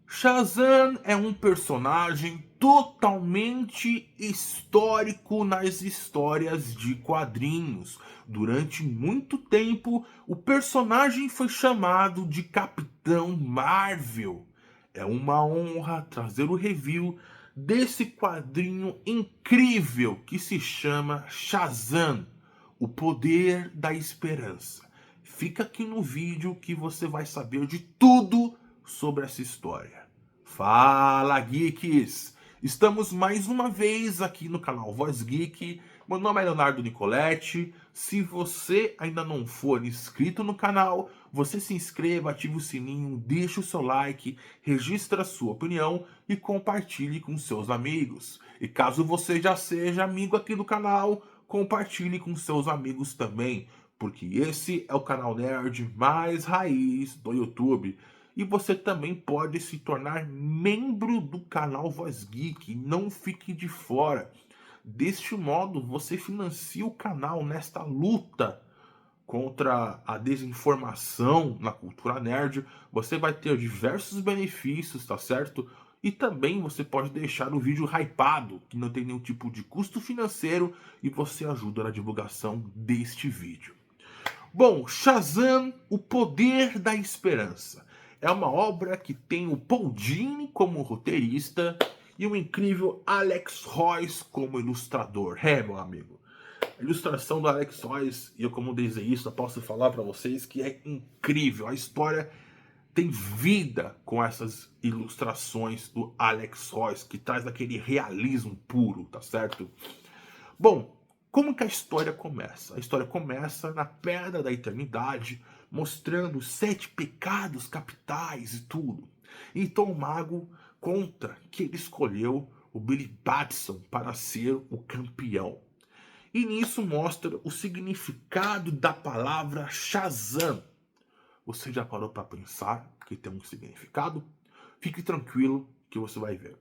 Shazam é um personagem totalmente histórico nas histórias de quadrinhos. Durante muito tempo, o personagem foi chamado de Capitão Marvel. É uma honra trazer o review desse quadrinho incrível que se chama Shazam, o poder da esperança. Fica aqui no vídeo que você vai saber de tudo sobre essa história. Fala, geeks! Estamos mais uma vez aqui no canal Voz Geek. Meu nome é Leonardo Nicoletti. Se você ainda não for inscrito no canal, você se inscreva, ative o sininho, deixe o seu like, registre a sua opinião e compartilhe com seus amigos. E caso você já seja amigo aqui do canal, compartilhe com seus amigos também, porque esse é o canal nerd mais raiz do YouTube. E você também pode se tornar membro do canal Voz Geek. Não fique de fora. Deste modo, você financia o canal nesta luta contra a desinformação na cultura nerd. Você vai ter diversos benefícios, tá certo? E também você pode deixar o vídeo hypado, que não tem nenhum tipo de custo financeiro, e você ajuda na divulgação deste vídeo. Bom, Shazam, o poder da esperança. É uma obra que tem o Paul Dini como roteirista e o incrível Alex Royce como ilustrador. É, meu amigo. A ilustração do Alex Royce, e eu como desenhista posso falar para vocês que é incrível. A história tem vida com essas ilustrações do Alex Royce, que traz aquele realismo puro, tá certo? Bom, como que a história começa? A história começa na Pedra da Eternidade, mostrando os 7 pecados capitais e tudo. Então o mago conta que ele escolheu o Billy Batson para ser o campeão. E nisso mostra o significado da palavra Shazam. Você já parou para pensar que tem um significado? Fique tranquilo que você vai ver.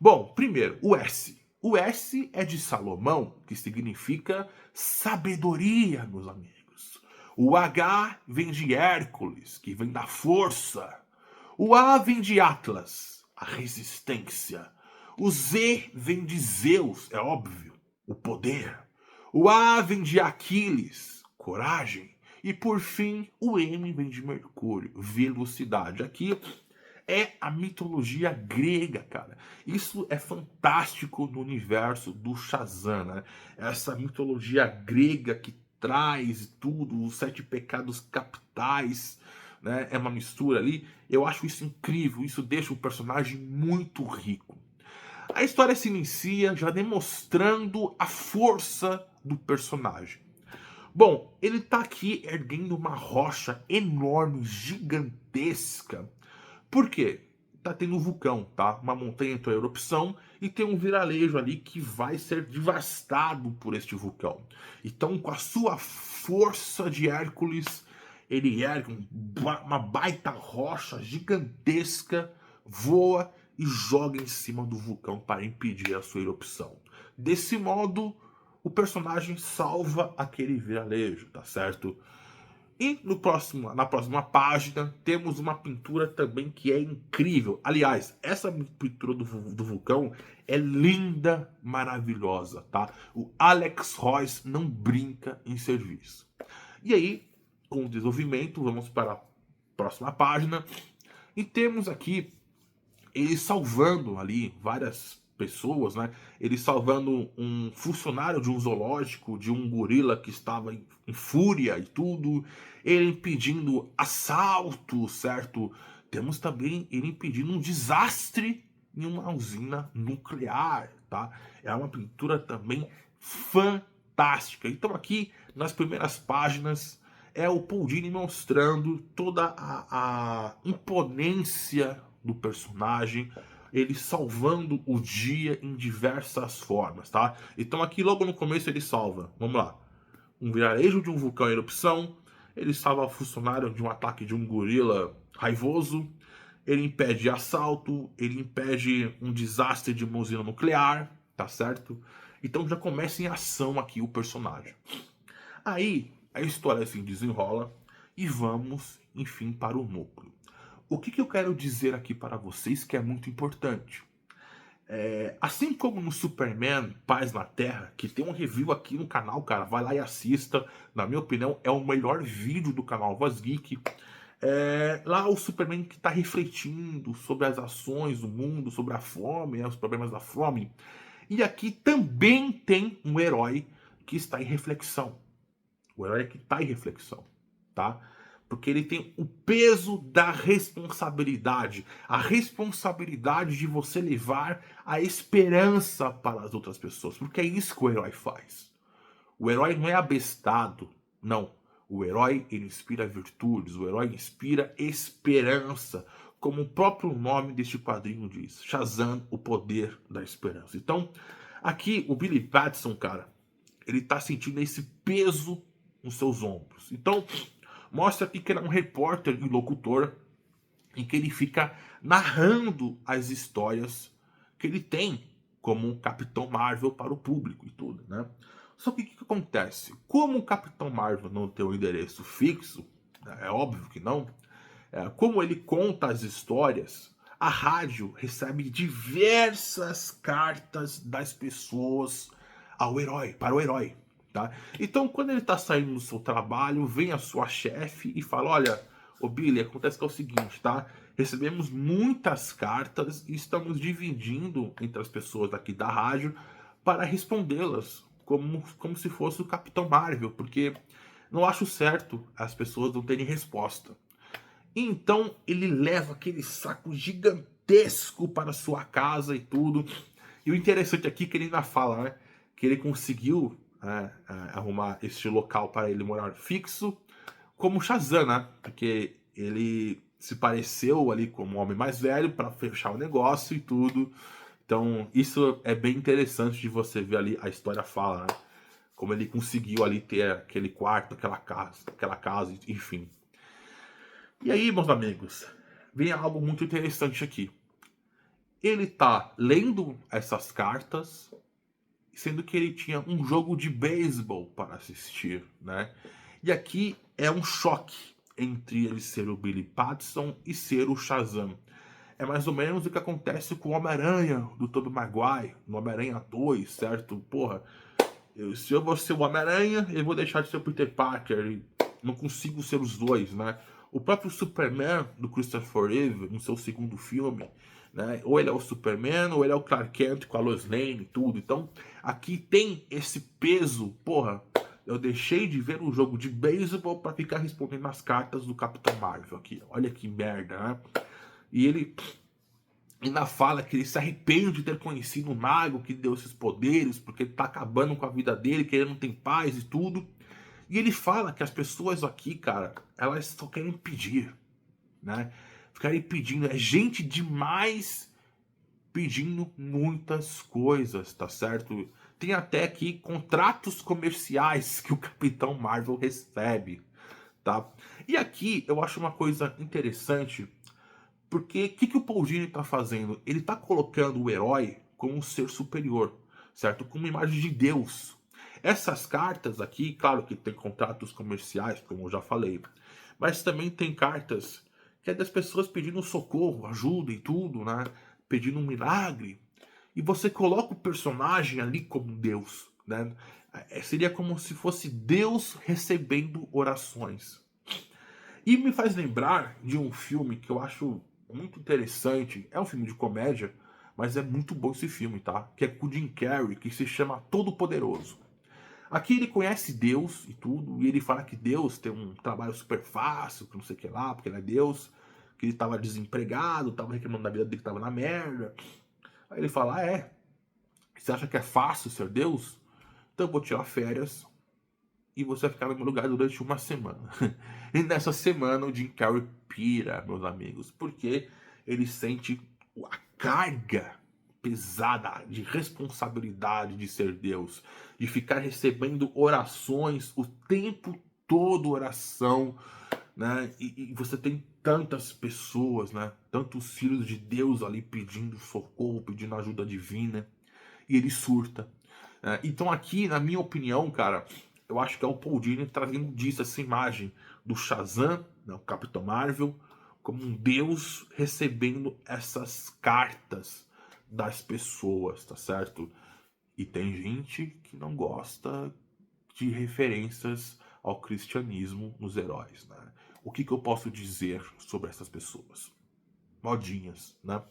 Bom, primeiro, o S. O S é de Salomão, que significa sabedoria, meus amigos. O H vem de Hércules, que vem da força. O A vem de Atlas, a resistência. O Z vem de Zeus, é óbvio, o poder. O A vem de Aquiles, coragem. E por fim, o M vem de Mercúrio, velocidade. Aqui é a mitologia grega, cara. Isso é fantástico no universo do Shazam, né? Essa mitologia grega que traz tudo, os 7 pecados capitais, né? É uma mistura ali. Eu acho isso incrível, isso deixa o personagem muito rico. A história se inicia já demonstrando a força do personagem. Bom, ele tá aqui erguendo uma rocha enorme, gigantesca. Por quê? Tá tendo um vulcão, tá? Uma montanha entrou em erupção e tem um vilarejo ali que vai ser devastado por este vulcão. Então, com a sua força de Hércules, ele ergue uma baita rocha gigantesca, voa e joga em cima do vulcão para impedir a sua erupção. Desse modo, o personagem salva aquele vilarejo, tá certo? E na próxima página temos uma pintura também que é incrível. Aliás, essa pintura do vulcão é linda, maravilhosa, tá? O Alex Royce não brinca em serviço. E aí, com o desenvolvimento, vamos para a próxima página. E temos aqui ele salvando ali várias pessoas, né? Ele salvando um funcionário de um zoológico, de um gorila que estava em fúria e tudo. Ele impedindo assalto, certo? Temos também ele impedindo um desastre em uma usina nuclear, tá? É uma pintura também fantástica. Então aqui, nas primeiras páginas, é o Paul Dini mostrando toda a imponência do personagem, ele salvando o dia em diversas formas, tá? Então aqui logo no começo ele salva, vamos lá, um vilarejo de um vulcão em erupção, ele salva o funcionário de um ataque de um gorila raivoso, ele impede assalto, ele impede um desastre de uma usina nuclear, tá certo? Então já começa em ação aqui o personagem. Aí a história se desenrola e vamos, enfim, para o núcleo. o que eu quero dizer aqui para vocês que é muito importante? Assim como no Superman Paz na Terra, que tem um review aqui no canal, cara, vai lá e assista. Na minha opinião, é o melhor vídeo do canal Voz Geek. Lá o Superman que está refletindo sobre as ações do mundo, sobre a fome, né, os problemas da fome. E aqui também tem um herói que está em reflexão. O herói que está em reflexão, tá? Porque ele tem o peso da responsabilidade. A responsabilidade de você levar a esperança para as outras pessoas. Porque é isso que o herói faz. O herói não é abestado, não. O herói, ele inspira virtudes, o herói inspira esperança, como o próprio nome deste quadrinho diz, Shazam, o poder da esperança. Então, aqui o Billy Batson, cara, ele tá sentindo esse peso nos seus ombros. Então, mostra aqui que ele é um repórter e locutor, em que ele fica narrando as histórias que ele tem como um Capitão Marvel para o público e tudo, né? Só que o que acontece? Como o Capitão Marvel não tem um endereço fixo, é óbvio que não, como ele conta as histórias, a rádio recebe diversas cartas das pessoas ao herói, para o herói, tá? Então, quando ele está saindo do seu trabalho, vem a sua chefe e fala: olha, ô Billy, acontece que é o seguinte, tá? Recebemos muitas cartas e estamos dividindo entre as pessoas aqui da rádio para respondê-las como se fosse o Capitão Marvel, porque não acho certo as pessoas não terem resposta. Então ele leva aquele saco gigantesco para sua casa e tudo. E o interessante aqui é que ele ainda fala, né, que ele conseguiu arrumar este local para ele morar fixo, como Shazam, né? Porque ele se pareceu ali como um homem mais velho para fechar o negócio e tudo. Então isso é bem interessante de você ver ali, a história fala, né? Como ele conseguiu ali ter aquele quarto, aquela casa, enfim. E aí, meus amigos, vem algo muito interessante aqui. Ele tá lendo essas cartas, sendo que ele tinha um jogo de beisebol para assistir, né? E aqui é um choque entre ele ser o Billy Batson e ser o Shazam. É mais ou menos o que acontece com o Homem-Aranha do Tobey Maguire, no Homem-Aranha 2, certo? Porra, se eu vou ser o Homem-Aranha, eu vou deixar de ser o Peter Parker. E não consigo ser os dois, né? O próprio Superman do Christopher Reeve, no seu segundo filme, né? Ou ele é o Superman, ou ele é o Clark Kent com a Lois Lane e tudo. Então, aqui tem esse peso. Porra, eu deixei de ver um jogo de beisebol para ficar respondendo as cartas do Capitão Marvel aqui. Olha que merda, né? E ele ainda fala que ele se arrepende de ter conhecido um mago que deu esses poderes, porque ele tá acabando com a vida dele, que ele não tem paz e tudo. E ele fala que as pessoas aqui, cara, elas só querem pedir, né? Ficarem pedindo, é gente demais pedindo muitas coisas, tá certo? Tem até aqui contratos comerciais que o Capitão Marvel recebe, tá? E aqui eu acho uma coisa interessante, porque o que o Paul Dini tá fazendo? Ele tá colocando o herói como um ser superior, certo? Como uma imagem de Deus. Essas cartas aqui, claro que tem contratos comerciais, como eu já falei, mas também tem cartas que é das pessoas pedindo socorro, ajuda e tudo, né? Pedindo um milagre. E você coloca o personagem ali como Deus, né? Seria como se fosse Deus recebendo orações. E me faz lembrar de um filme que eu acho muito interessante. É um filme de comédia, mas é muito bom esse filme, tá? Que é com o Jim Carrey, que se chama Todo-Poderoso. Aqui ele conhece Deus e tudo, e ele fala que Deus tem um trabalho super fácil, que não sei o que lá, porque ele é Deus, que ele tava desempregado, tava reclamando da vida dele, que tava na merda. Aí ele fala: ah, é? Você acha que é fácil ser Deus? Então eu vou tirar férias e você vai ficar no meu lugar durante uma semana. E nessa semana o Jim Carrey pira, meus amigos, porque ele sente a carga pesada de responsabilidade de ser Deus, de ficar recebendo orações o tempo todo, oração, né? E você tem tantas pessoas, né? Tantos filhos de Deus ali pedindo socorro, pedindo ajuda divina, e ele surta. Então aqui, na minha opinião, cara, eu acho que é o Paul Dini trazendo disso, essa imagem do Shazam, né, o Capitão Marvel, como um deus recebendo essas cartas das pessoas, tá certo? E tem gente que não gosta de referências ao cristianismo nos heróis, né? O que eu posso dizer sobre essas pessoas? Modinhas, né?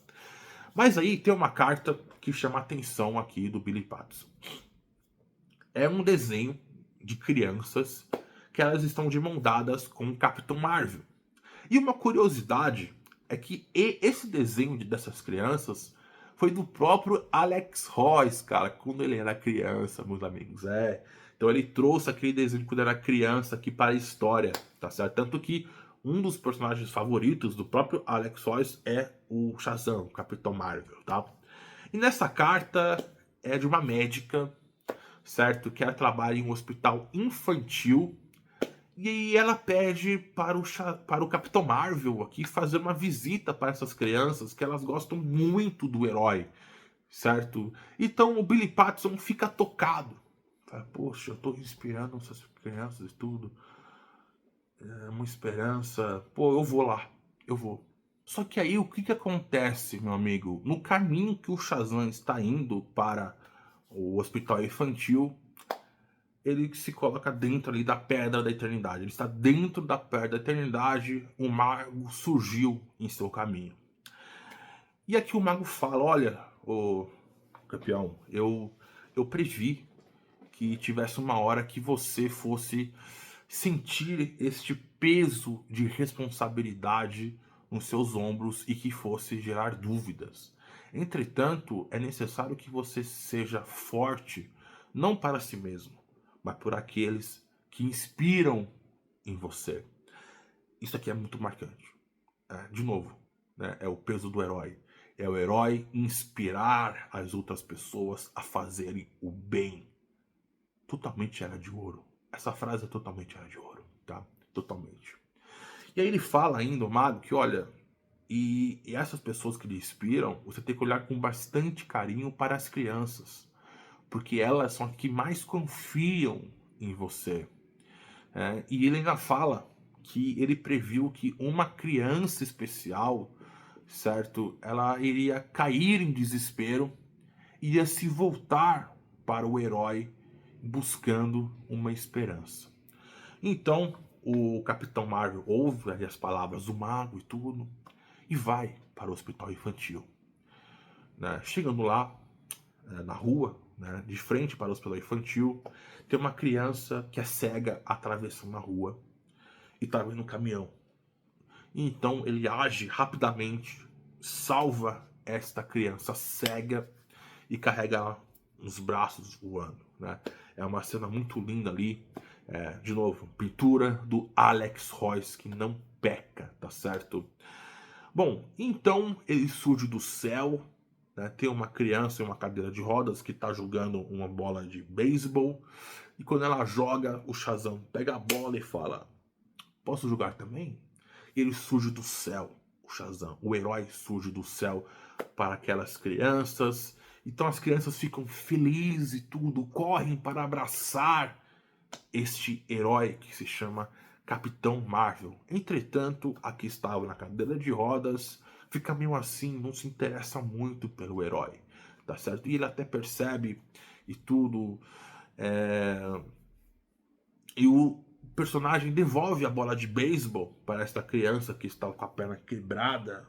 Mas aí tem uma carta que chama a atenção aqui do Billy Pattinson. É um desenho de crianças que elas estão de mão dadas com o Capitão Marvel. E uma curiosidade é que esse desenho dessas crianças foi do próprio Alex Royce, cara, quando ele era criança, meus amigos. Então ele trouxe aquele desenho quando era criança aqui para a história, tá certo? Tanto que um dos personagens favoritos do próprio Alex Royce é o Shazam, o Capitão Marvel, tá? E nessa carta é de uma médica, certo? Que ela trabalha em um hospital infantil e ela pede para o Capitão Marvel aqui fazer uma visita para essas crianças que elas gostam muito do herói, certo? Então o Billy Pattinson fica tocado. Fala, poxa, eu tô inspirando essas crianças e tudo. É uma esperança. Pô, eu vou lá. Eu vou. Só que aí o que acontece, meu amigo? No caminho que o Shazam está indo para o hospital infantil, ele se coloca dentro ali da Pedra da Eternidade. Ele está dentro da Pedra da Eternidade, o mago surgiu em seu caminho. E aqui o mago fala, olha, ô campeão, eu previ que tivesse uma hora que você fosse sentir este peso de responsabilidade nos seus ombros e que fosse gerar dúvidas. Entretanto, é necessário que você seja forte, não para si mesmo, mas por aqueles que inspiram em você. Isso aqui é muito marcante. De novo, né? É o peso do herói. É o herói inspirar as outras pessoas a fazerem o bem. Totalmente era de ouro. Essa frase é totalmente era de ouro, tá? Totalmente. E aí ele fala ainda, o mago, que olha, e essas pessoas que lhe inspiram, você tem que olhar com bastante carinho para as crianças, porque elas são as que mais confiam em você. E ele ainda fala que ele previu que uma criança especial, certo? Ela iria cair em desespero, ia se voltar para o herói buscando uma esperança. Então, o Capitão Marvel ouve as palavras do mago e tudo, e vai para o hospital infantil. Né? Chegando lá, na rua, né, de frente para o hospital infantil, tem uma criança que é cega atravessando a rua e está vendo um caminhão. Então ele age rapidamente, salva esta criança cega e carrega ela nos braços voando. Né? É uma cena muito linda ali. De novo, pintura do Alex Royce, que não peca, tá certo? Bom, então ele surge do céu, né? Tem uma criança em uma cadeira de rodas que está jogando uma bola de beisebol. E quando ela joga, o Shazam pega a bola e fala: posso jogar também? E ele surge do céu, o Shazam, o herói surge do céu para aquelas crianças. Então as crianças ficam felizes e tudo, correm para abraçar este herói que se chama Capitão Marvel. Entretanto, aqui estava na cadeira de rodas, fica meio assim, não se interessa muito pelo herói, tá certo? E ele até percebe e tudo. E o personagem devolve a bola de beisebol para esta criança que está com a perna quebrada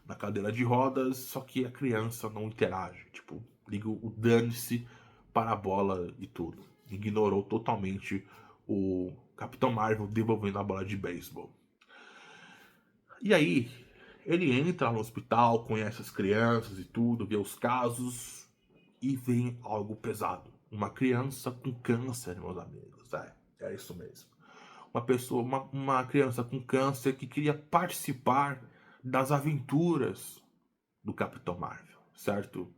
na cadeira de rodas, só que a criança não interage, tipo, liga o dane-se para a bola e tudo. Ignorou totalmente o Capitão Marvel devolvendo a bola de beisebol. E aí, ele entra no hospital, conhece as crianças e tudo, vê os casos e vem algo pesado. Uma criança com câncer, meus amigos. É isso mesmo. Uma criança com câncer que queria participar das aventuras do Capitão Marvel, certo?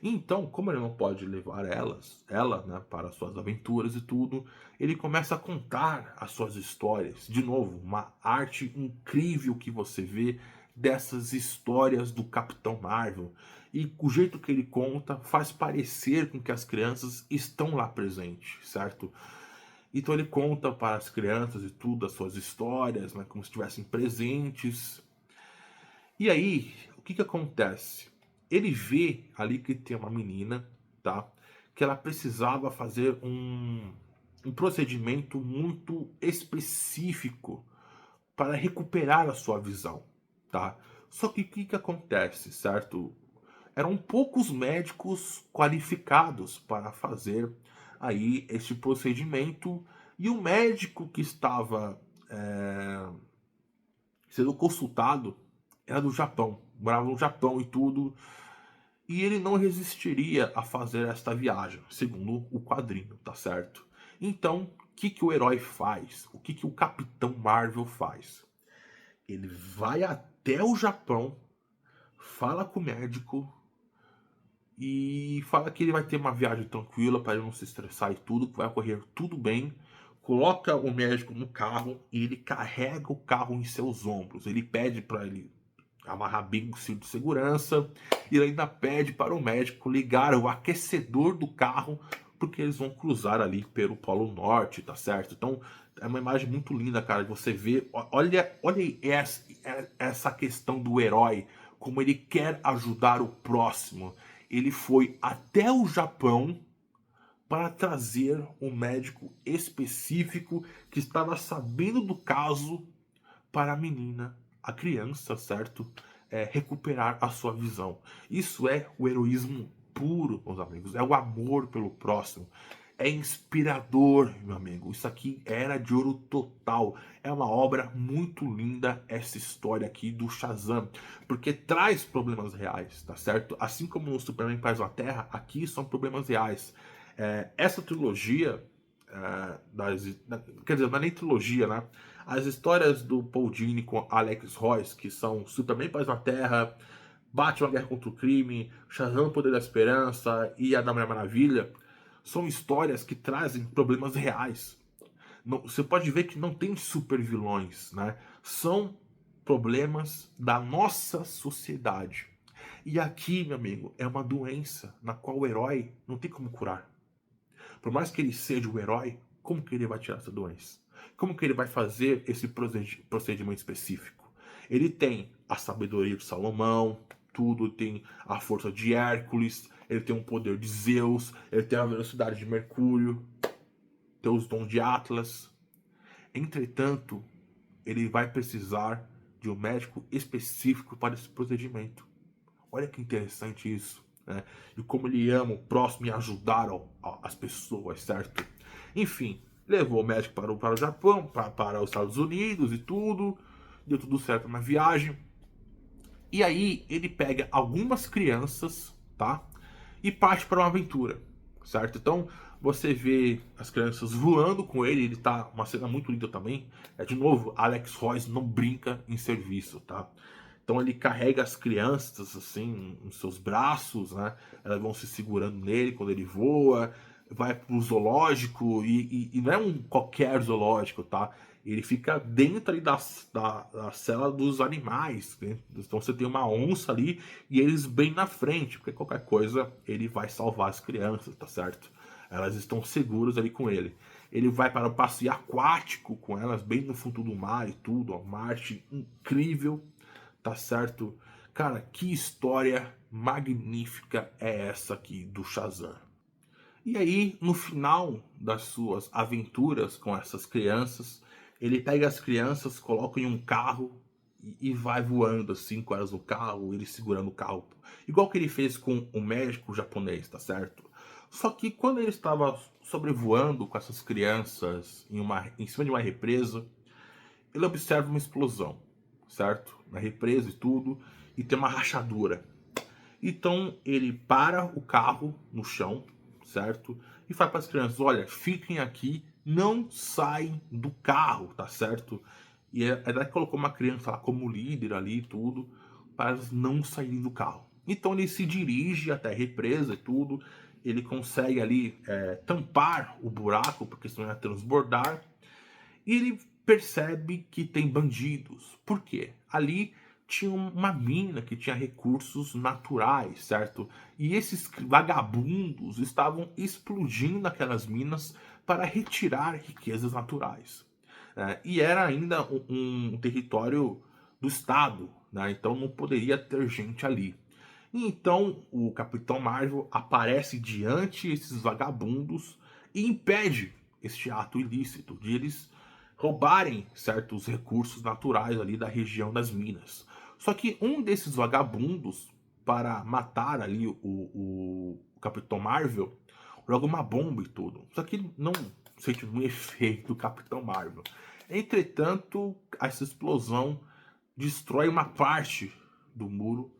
Então, como ele não pode levar ela, né, para suas aventuras e tudo, ele começa a contar as suas histórias. De novo, uma arte incrível que você vê dessas histórias do Capitão Marvel. E o jeito que ele conta faz parecer com que as crianças estão lá presentes, certo? Então ele conta para as crianças e tudo as suas histórias, né, como se estivessem presentes. E aí, o que que acontece? Ele vê ali que tem uma menina, tá? Que ela precisava fazer um procedimento muito específico para recuperar a sua visão, tá? Só que o que que acontece, certo? Eram poucos médicos qualificados para fazer aí este procedimento e o médico que estava sendo consultado era do Japão, morava no Japão e tudo, e ele não resistiria a fazer esta viagem, segundo o quadrinho, tá certo? Então, o que que o herói faz? O que que o Capitão Marvel faz? Ele vai até o Japão, fala com o médico e fala que ele vai ter uma viagem tranquila para ele não se estressar e tudo, que vai ocorrer tudo bem. Coloca o médico no carro e ele carrega o carro em seus ombros. Ele pede para ele amarrar bem o cinto de segurança e ele ainda pede para o médico ligar o aquecedor do carro porque eles vão cruzar ali pelo Polo Norte, tá certo? Então é uma imagem muito linda, cara. Você vê, olha essa questão do herói, como ele quer ajudar o próximo. Ele foi até o Japão para trazer um médico específico que estava sabendo do caso para a menina, a criança, certo? Recuperar a sua visão. Isso é o heroísmo puro, meus amigos. É o amor pelo próximo. É inspirador, meu amigo. Isso aqui era de ouro total. É uma obra muito linda essa história aqui do Shazam, porque traz problemas reais, tá certo? Assim como no Superman Paz na Terra, aqui são problemas reais. Essa trilogia, quer dizer, não é nem trilogia, né? As histórias do Paul Dini com Alex Royce, que são Superman Paz na Terra, Batman Guerra contra o Crime, Shazam Poder da Esperança e a da Mulher Maravilha, são histórias que trazem problemas reais. Você pode ver que não tem super vilões, né? São problemas da nossa sociedade. E aqui, meu amigo, é uma doença na qual o herói não tem como curar. Por mais que ele seja o herói, como que ele vai tirar essa doença? Como que ele vai fazer esse procedimento específico? Ele tem a sabedoria de Salomão, tudo, tem a força de Hércules, ele tem o poder de Zeus, ele tem a velocidade de Mercúrio, tem os dons de Atlas. Entretanto, ele vai precisar de um médico específico para esse procedimento. Olha que interessante isso, né? E como ele ama o próximo e ajudar as pessoas, certo? Enfim, levou o médico para o Japão, para os Estados Unidos e tudo. Deu tudo certo na viagem. E aí ele pega algumas crianças, tá? E parte para uma aventura, certo? Então você vê as crianças voando com ele, ele tá uma cena muito linda também. De novo, Alex Royce não brinca em serviço, tá? Então ele carrega as crianças assim nos seus braços, né? Elas vão se segurando nele quando ele voa, vai pro zoológico e não é um qualquer zoológico, tá? Ele fica dentro ali da cela dos animais, né? Então você tem uma onça ali e eles bem na frente, porque qualquer coisa ele vai salvar as crianças, tá certo? Elas estão seguras ali com ele. Ele vai para o passeio aquático com elas, bem no fundo do mar e tudo, uma arte incrível, tá certo? Cara, que história magnífica é essa aqui do Shazam? E aí, no final das suas aventuras com essas crianças, ele pega as crianças, coloca em um carro e vai voando assim com elas no carro, ele segurando o carro. Igual que ele fez com o médico japonês, tá certo? Só que quando ele estava sobrevoando com essas crianças em cima de uma represa, ele observa uma explosão, certo? Na represa e tudo, e tem uma rachadura. Então ele para o carro no chão, certo? E fala para as crianças: olha, fiquem aqui, não saem do carro, tá certo? E ela colocou uma criança lá como líder ali e tudo, para elas não saírem do carro. Então ele se dirige até a represa e tudo, ele consegue ali tampar o buraco, porque senão ia transbordar, e ele percebe que tem bandidos. Por quê? Ali tinha uma mina que tinha recursos naturais, certo? E esses vagabundos estavam explodindo aquelas minas para retirar riquezas naturais. E era ainda um território do Estado, né? Então não poderia ter gente ali. E então o Capitão Marvel aparece diante esses vagabundos e impede este ato ilícito de eles roubarem certos recursos naturais ali da região das minas. Só que um desses vagabundos, para matar ali o Capitão Marvel, joga uma bomba e tudo. Só que ele não sente um efeito do Capitão Marvel. Entretanto, essa explosão destrói uma parte do muro,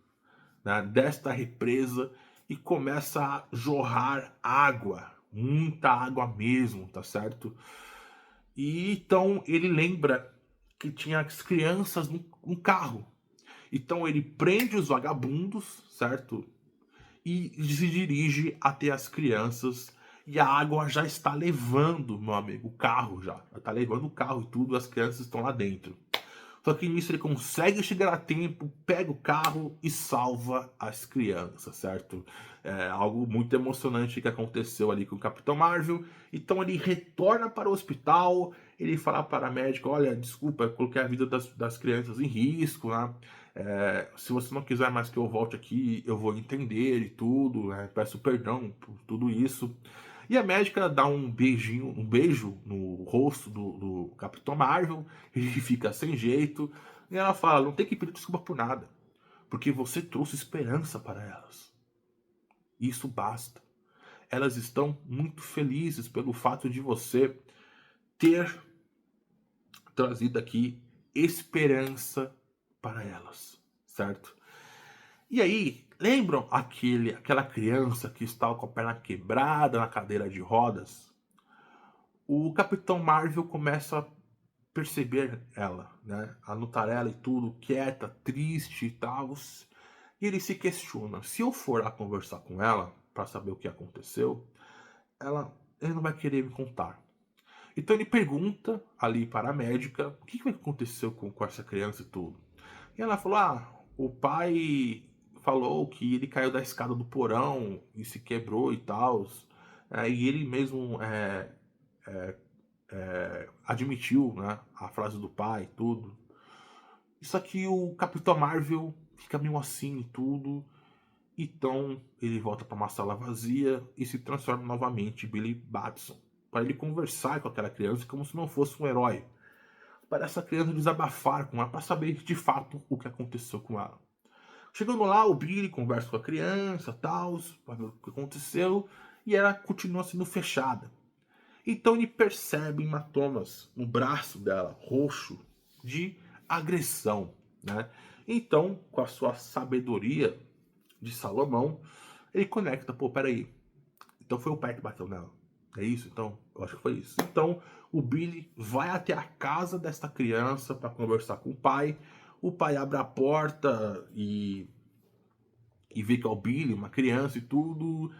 né, desta represa e começa a jorrar água, muita água mesmo, tá certo? E então ele lembra que tinha as crianças no carro. Então ele prende os vagabundos, certo? E se dirige até as crianças. E a água já está levando, meu amigo, o carro já. Está levando o carro e tudo, as crianças estão lá dentro. Só que nisso ele consegue chegar a tempo, pega o carro e salva as crianças, certo? É algo muito emocionante que aconteceu ali com o Capitão Marvel. Então ele retorna para o hospital, ele fala para a médica, olha, desculpa, eu coloquei a vida das crianças em risco, né? Se você não quiser mais que eu volte aqui, eu vou entender e tudo, né? Peço perdão por tudo isso. E a médica dá um beijinho, um beijo no rosto do Capitão Marvel, ele fica sem jeito, e ela fala, não tem que pedir desculpa por nada, porque você trouxe esperança para elas. Isso basta. Elas estão muito felizes pelo fato de você ter trazido aqui esperança para elas, certo? E aí, lembram aquela criança que estava com a perna quebrada na cadeira de rodas? O Capitão Marvel começa a perceber ela, né? A notar ela e tudo, quieta, triste e tal. E ele se questiona: se eu for lá conversar com ela para saber o que aconteceu, ele não vai querer me contar. Então ele pergunta ali para a médica o que aconteceu com essa criança e tudo. E ela falou: ah, o pai falou que ele caiu da escada do porão e se quebrou e tal. E ele mesmo admitiu, né, a frase do pai e tudo. Isso aqui o Capitão Marvel fica meio assim e tudo. Então ele volta para uma sala vazia e se transforma novamente em Billy Batson. Para ele conversar com aquela criança como se não fosse um herói. Para essa criança desabafar com ela para saber de fato o que aconteceu com ela. Chegando lá, o Billy conversa com a criança, tal, para ver o que aconteceu, e ela continua sendo fechada. Então ele percebe hematomas no braço dela, roxo, de agressão, né? Então, com a sua sabedoria de Salomão, ele conecta, pô, peraí, então foi o pai que bateu nela. É isso? Então, eu acho que foi isso. Então, o Billy vai até a casa desta criança para conversar com o pai. O pai abre a porta e vê que é o Billy, uma criança e tudo,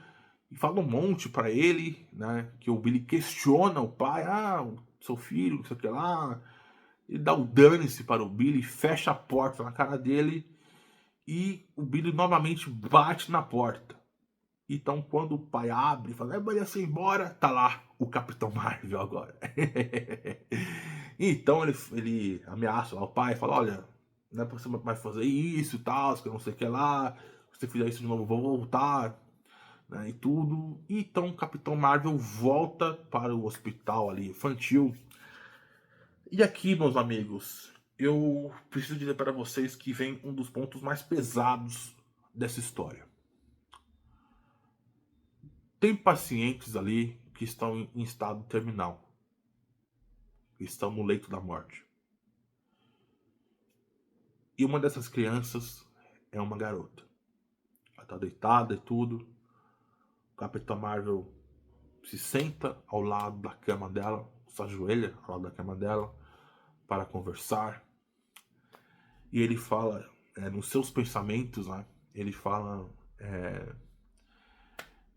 e fala um monte para ele, né? Que o Billy questiona o pai, o seu filho, não sei o que lá. Ele dá o dane-se para o Billy, fecha a porta na cara dele e o Billy novamente bate na porta. Então, quando o pai abre e fala, vai ser embora, tá lá o Capitão Marvel agora. Então ele ameaça o pai, fala, olha, não é pra você mais fazer isso e tal, que eu não sei o que lá, se você fizer isso de novo, eu vou voltar, né, e tudo. E então o Capitão Marvel volta para o hospital ali, infantil. E aqui, meus amigos, eu preciso dizer para vocês que vem um dos pontos mais pesados dessa história. Tem pacientes ali que estão em estado terminal, que estão no leito da morte. E uma dessas crianças é uma garota. Ela está deitada e tudo. O Capitão Marvel se senta ao lado da cama dela, se ajoelha ao lado da cama dela para conversar. E ele fala, nos seus pensamentos, né? Ele fala,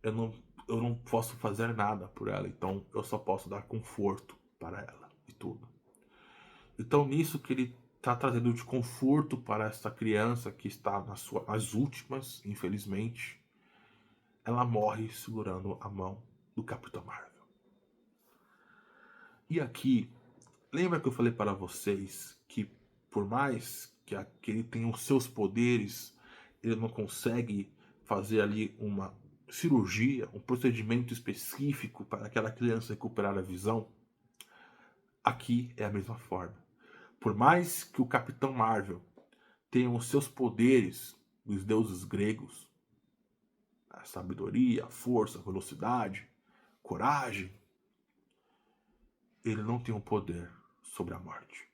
eu não, eu não posso fazer nada por ela, então eu só posso dar conforto para ela e tudo. Então nisso que ele está trazendo de conforto para essa criança que está nas últimas, infelizmente, ela morre segurando a mão do Capitão Marvel. E aqui, lembra que eu falei para vocês que por mais que ele tem os seus poderes, ele não consegue fazer ali uma cirurgia, um procedimento específico para aquela criança recuperar a visão, aqui é a mesma forma. Por mais que o Capitão Marvel tenha os seus poderes dos deuses gregos, a sabedoria, a força, a velocidade, coragem, ele não tem o poder sobre a morte.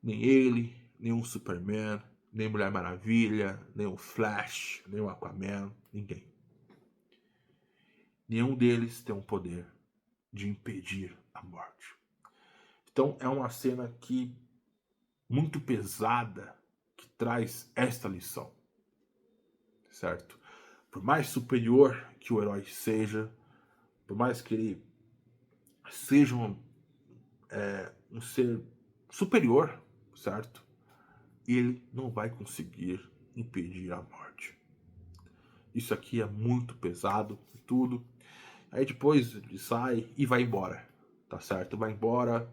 Nem ele, nem o Superman, nem Mulher Maravilha, nem o Flash, nem o Aquaman, ninguém. Nenhum deles tem o poder de impedir a morte. Então é uma cena que muito pesada, que traz esta lição, certo? Por mais superior que o herói seja, por mais que ele seja um ser superior, certo? Ele não vai conseguir impedir a morte. Isso aqui é muito pesado e tudo. Aí depois ele sai e vai embora, tá certo? Vai embora,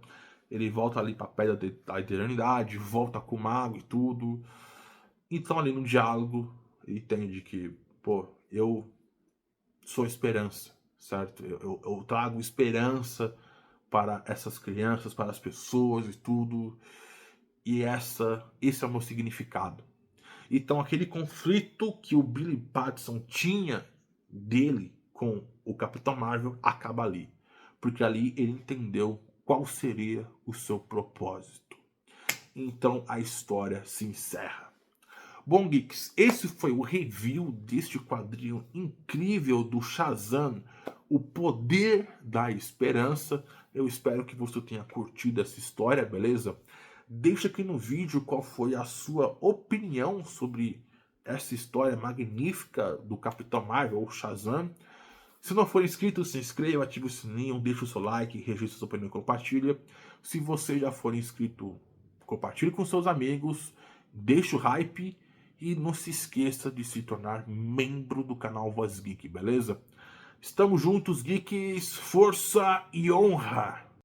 ele volta ali pra Pedra da Eternidade, volta com o Mago e tudo. Então ali no diálogo, ele entende que, pô, eu sou esperança, certo? Eu trago esperança para essas crianças, para as pessoas e tudo. E esse é o meu significado. Então aquele conflito que o Billy Batson tinha dele com o Capitão Marvel acaba ali. Porque ali ele entendeu qual seria o seu propósito. Então a história se encerra. Bom, geeks, esse foi o review deste quadrinho incrível do Shazam, O Poder da Esperança. Eu espero que você tenha curtido essa história, beleza? Deixa aqui no vídeo qual foi a sua opinião sobre essa história magnífica do Capitão Marvel, ou Shazam. Se não for inscrito, se inscreva, ative o sininho, deixa o seu like, registre sua opinião e compartilha. Se você já for inscrito, compartilhe com seus amigos, deixa o hype e não se esqueça de se tornar membro do canal Voz Geek, beleza? Estamos juntos, geeks, força e honra!